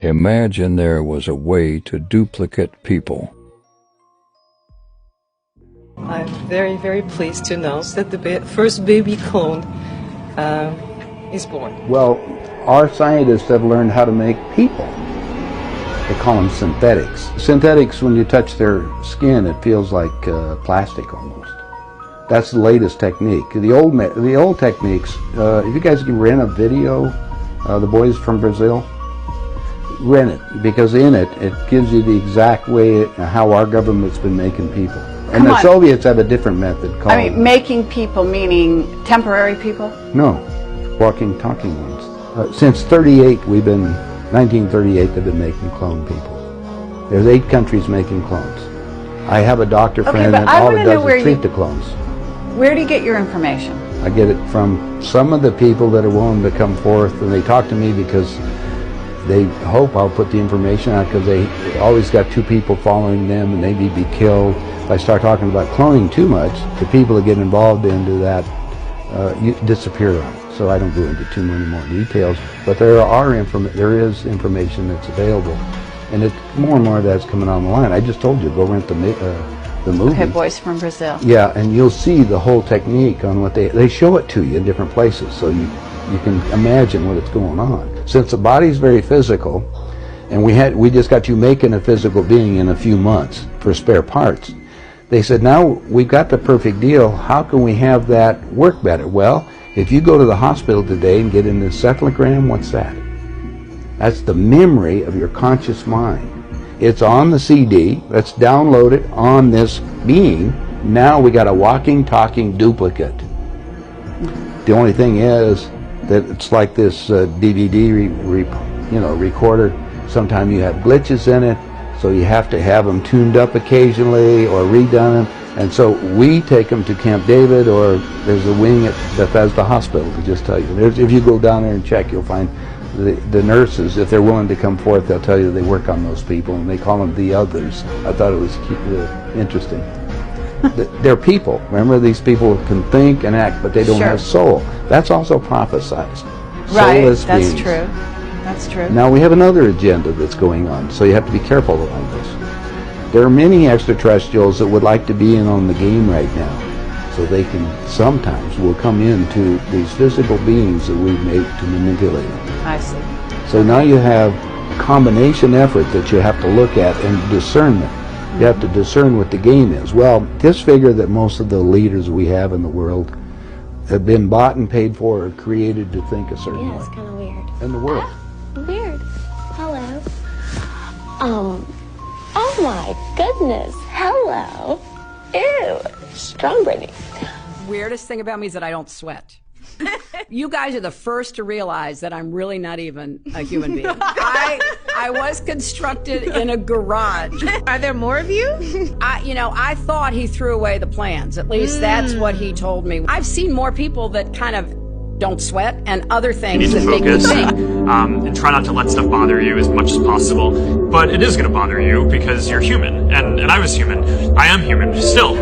Imagine there was a way to duplicate people. I'm very, very pleased to announce that the first baby clone is born. Well, our scientists have learned how to make people. They call them synthetics. Synthetics, when you touch their skin, it feels like plastic almost. That's the latest technique. The old techniques, if you guys can rent a video, the boys from Brazil, rent it, because in it gives you the exact way how our government's been making people. And the Soviets have a different method called... I mean, making people meaning temporary people? No, walking, talking ones. Since 1938, they've been making clone people. There's 8 countries making clones. I have a doctor friend that all it does is treat the clones. Where do you get your information? I get it from some of the people that are willing to come forth, and they talk to me because they hope I'll put the information out, because they always got 2 people following them and they need to be killed. If I start talking about cloning too much, the people that get involved into that disappear on it. So I don't go into too many more details, but there is information that's available, and more and more of that's coming on the line. I just told you, go rent the movie. Okay, Boys from Brazil. Yeah, and you'll see the whole technique on what they show it to you in different places, so you can imagine what it's going on. Since the body's very physical, and we just got you making a physical being in a few months for spare parts, they said, now we've got the perfect deal, how can we have that work better? Well, if you go to the hospital today and get an encephalogram, what's that? That's the memory of your conscious mind. It's on the CD, let's download it on this being. Now we got a walking, talking duplicate. The only thing is that it's like this DVD recorder. Sometimes you have glitches in it, so you have to have them tuned up occasionally or redone them. And so we take them to Camp David, or there's a wing at Bethesda Hospital to just tell you. If you go down there and check, you'll find the nurses, if they're willing to come forth, they'll tell you they work on those people, and they call them the others. I thought it was interesting. They're people. Remember, these people can think and act, but they don't have soul. That's also prophesized. Right, Soulless that's beings. true. That's true. Now we have another agenda that's going on, so you have to be careful around this. There are many extraterrestrials that would like to be in on the game right now, so they can sometimes will come into these physical beings that we've made to manipulate them. I see. So now you have a combination effort that you have to look at, and discernment. You have to discern what the game is. Well, just figure that most of the leaders we have in the world have been bought and paid for or created to think a certain way. Yeah, it's kind of weird. In the world. Weird. Hello. Oh my goodness. Hello. Ew. Strong Brittany. Weirdest thing about me is that I don't sweat. You guys are the first to realize that I'm really not even a human being. I was constructed in a garage. Are there more of you? I thought he threw away the plans. At least that's what he told me. I've seen more people that kind of don't sweat and other things that make me think. And try not to let stuff bother you as much as possible. But it is going to bother you because you're human, and I was human. I am human still.